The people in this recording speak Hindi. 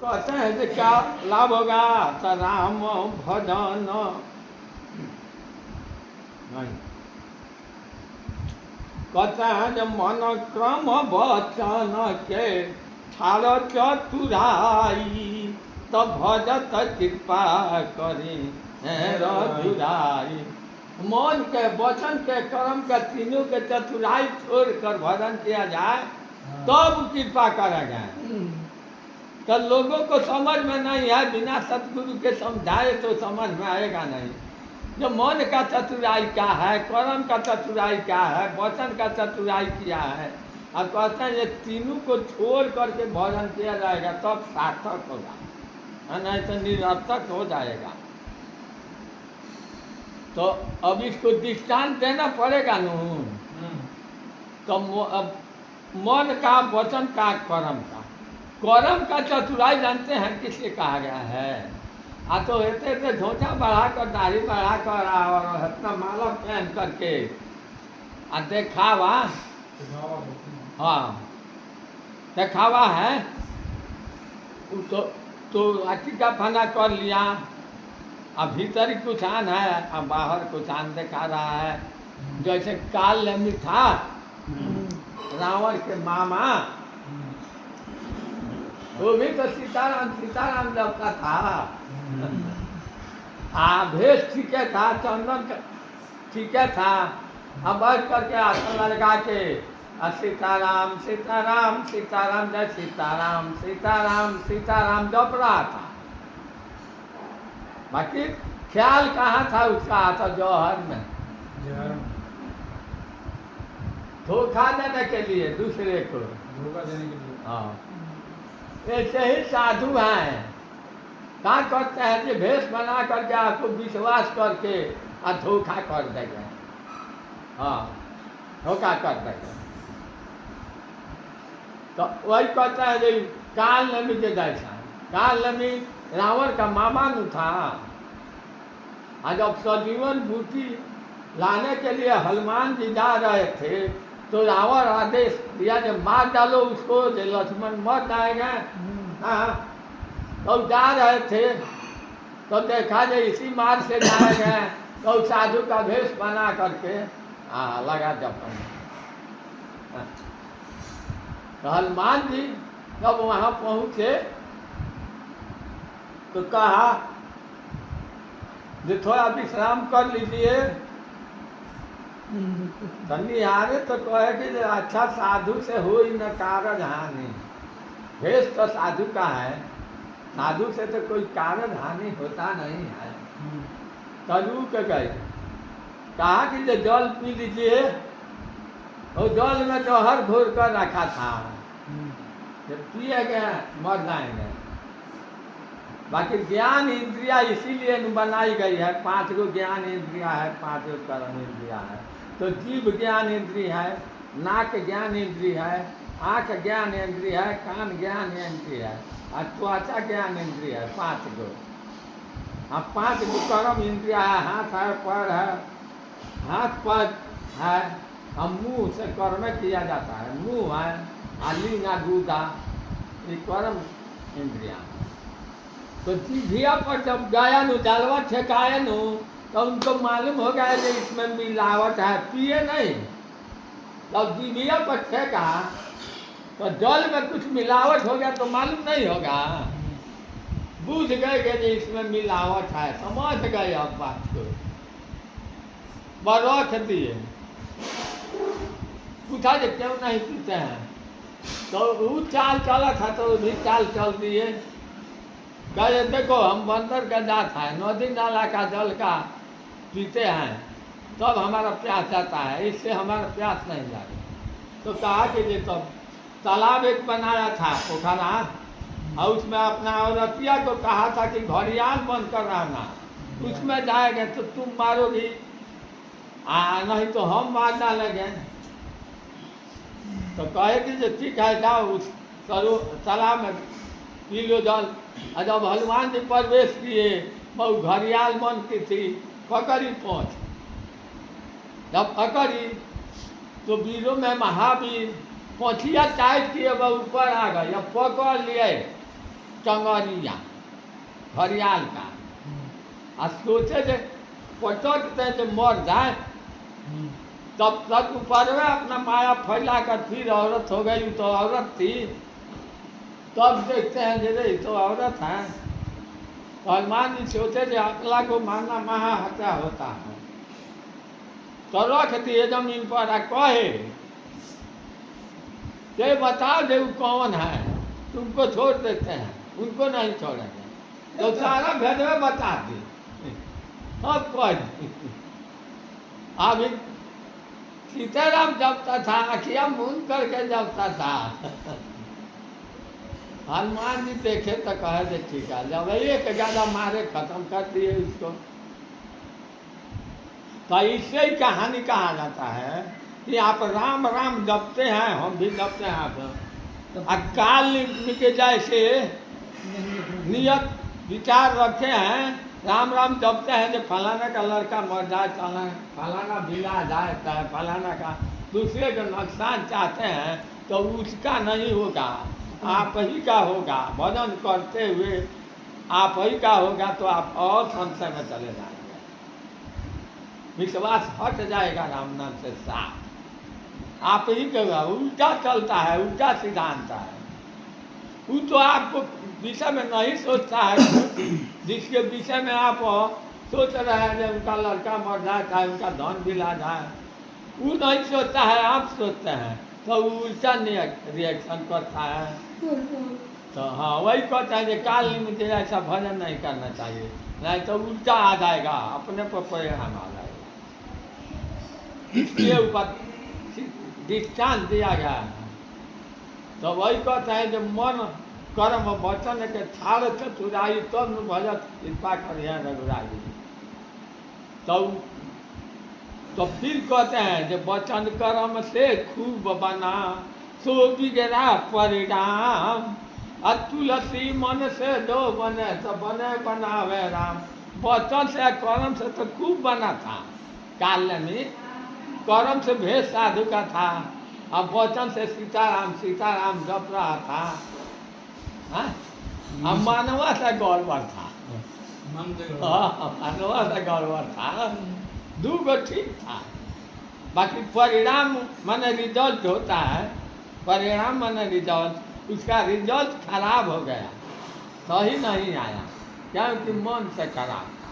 कहते हैं कि क्या लाभ होगा, तो राम भजन नहीं। कहते हैं जब मन क्रम वचन के ठाड़ चतुराई, तब भजत कृपा करी रघुराई। मन के वचन के कर्म के तीनों के चतुराई छोड़कर भजन किया जाए तब कृपा करेगा। तो लोगों को समझ में नहीं है, बिना सतगुरु के समझाए तो समझ में आएगा नहीं। जो मन का चतुराई क्या है, कर्म का चतुराई क्या है, वचन का चतुराई क्या है, और कहते हैं ये तीनों को छोड़ करके भजन किया जाएगा तब सार्थक होगा, नहीं तो निरर्थक हो जाएगा। तो अब इसको दृष्टांत देना पड़ेगा न। तो अब मन का, वचन का, कर्म का चतुराई जानते हैं किससे कहा गया है? तो ऐसे धोचा बढ़ाकर, दाढ़ी बढ़ाकर और इतना माला पहन करके देखावा, हाँ देखावा है। तो टीका फना कर लिया, अब भीतर कुछ आन है, अब बाहर कुछ आन दिखा रहा है। जैसे काल में था रावण के मामा, वो भी तो सीताराम जब का था। भेष ठीक था, चंदन ठीक था। अब बैठ करके आसन लगा के सीताराम सीताराम सीताराम जय सीताराम सीताराम सीताराम जप रहा था। बाकी ख्याल कहाँ था उसका? था जौहर में, धोखा देने के लिए, दूसरे को धोखा देने के लिए। हाँ, ऐसे ही साधु हैं, क्या करते हैं कि भेष बना करके आपको विश्वास करके धोखा कर देंगे। हाँ, धोखा कर देंगे। तो वही कहता है कि काल नमी के जैसा, काल नमी रावण का मामा न था। जब सजीवन बूटी लाने के लिए हनुमान जी जा रहे थे तो रावण आदेश दिया जब मार डालो उसको, जो लक्ष्मण मर जाएंगे। हाँ, तो जा रहे थे तो देखा जो इसी मार्ग से जाएंगे, तो साधु का भेष बना करके लगा जपन। तो हनुमान जी जब वहाँ पहुँचे तो कहा जो थोड़ा विश्राम कर लीजिए। निहारे तो कहे कि अच्छा साधु से हो ही न कारज हानि। भेष तो साधु का है, साधु से तो कोई कारज हानि होता नहीं है। तजू के गए, कहा कि जो जल पी लीजिए, और जल में जौहर घोर कर रखा था, जब पिए गए मर जाएंगे। बाकी ज्ञान इंद्रिया इसीलिए बनाई गई है, 5 गो ज्ञान इंद्रिया है, 5 गो कर्म इंद्रिया है। तो जीव ज्ञान इंद्रिय है, नाक ज्ञान इंद्रिय है, आँख ज्ञान इंद्रिय है, कान ज्ञान इंद्रिय है, और त्वचा ज्ञान इंद्रिय है, 5 गो। 5 गो कर्म इंद्रिया है, हाथ है, पैर है, हाथ पैर है, हम मुँह से कर्म किया जाता है, मुँह है, लिंगा दूधा, ये कर्म इंद्रिया। तो जीभिया पर जब गया नु जलवा ठेकाए नु, तो उनको मालूम हो गया कि इसमें मिलावट है, पिए नहीं। जब जीभिया पर ठेका तो जल में कुछ मिलावट हो गया तो मालूम नहीं होगा, बूझ गए कि इसमें मिलावट है, समझ गए अब बात को, बरख दिए। पूछा जो क्यों नहीं पीते हैं, तो वो चाल चला था तो भी चाल चल दिए। कहे देखो हम बंदर का जात है, नदी नाला का जल का पीते हैं तब हमारा प्यास जाता है, इससे हमारा प्यास नहीं जाता। तो कहा कि ये तब तालाब एक बनाया था पोखरा, और उसमें अपना औरतिया को कहा था कि घड़ियाल बंद कर रहना, उसमें जाएंगे तो तुम मारोगी, नहीं तो हम मार डालेंगे। तो कहे कि जो ठीक है जाओ उस तालाब में पी लो जल। और जब हनुमान जी प्रवेश किए, बहुत घड़ियाल मन की थी, पकड़ी पहुँच। जब पकड़ी तो वीरों में महावीर पहुँचिया टाइट किए वह ऊपर आ गए, अब पकड़ लिए चंगरिया हरियाल का आ सोचे जे पचटते जे मर जाए तब तक ऊपर में अपना माया फैला कर फिर औरत हो गई तो औरत थी। तब देखते हैं जे रे तो औरत है। तो हनुमान जी सोचे जे अकला को मारना महा हत्या होता है। तो रख दिए जमीन पर आ कहे ये बताओ जे वो कौन है, तुमको छोड़ देते हैं, उनको नहीं छोड़ेंगे। तो सारा भेदवे बता दी। अब कह दी अभी सीताराम जपता था, अखिया मूंद करके जपता था। हनुमान जी देखे तो कहे दे ठीक है, जब एक ज्यादा मारे खत्म कर दिए उसको। तो इससे ही कहानी कहा जाता है कि आप राम राम जपते हैं, हम भी जपते हैं आप काल के जैसे नियत विचार रखे हैं, राम राम जपते हैं जो फलाना का लड़का मर जाए, फलाना बिला जाए, फलाना का दूसरे का नुकसान चाहते हैं तो उसका नहीं होगा, आप ही का होगा। भजन करते हुए आप ही का होगा तो आप और संशय में चले जाएंगे, विश्वास हट जाएगा राम नाम से साफ। आप ही का उल्टा चलता है, उल्टा सिद्धांत है। वो तो आपको विषय में नहीं सोचता है, जिसके विषय में आप सोच रहे हैं कि उनका लड़का मर जाता है, उनका धन बिला जाए, वो नहीं सोचता है, आप सोचते हैं तो उल्टा रिएक्शन करता है। तो हाँ वही कहते हैं कि काल मुझे ऐसा भजन नहीं करना चाहिए, नहीं तो उल्टा आ जाएगा, अपने पर परिणाम आ जाएगा। इसके ऊपर दृष्टांत दिया गया है। तो वही कहते हैं जब मन कर्म वचन के ठाड़ चतुराई तब न भजत कृपा करिए रघुराई। तो फिर कहते हैं जब वचन कर्म से खूब बना सो बिगड़ा परिणाम, तुलसी मन से जो बने तो बने बनावे राम। वचन से कर्म से तो खूब बना था काल में, कर्म से भेष साधु का था, अब वचन से सीताराम सीताराम जप रहा था। अब मानवा से गड़बड़ था, मानवा से गड़बड़ था, दूगो ठीक था। बाकी परिणाम माने रिजल्ट होता है, परिणाम माने रिजल्ट, उसका रिजल्ट खराब हो गया, सही नहीं आया क्योंकि मन से खराब था।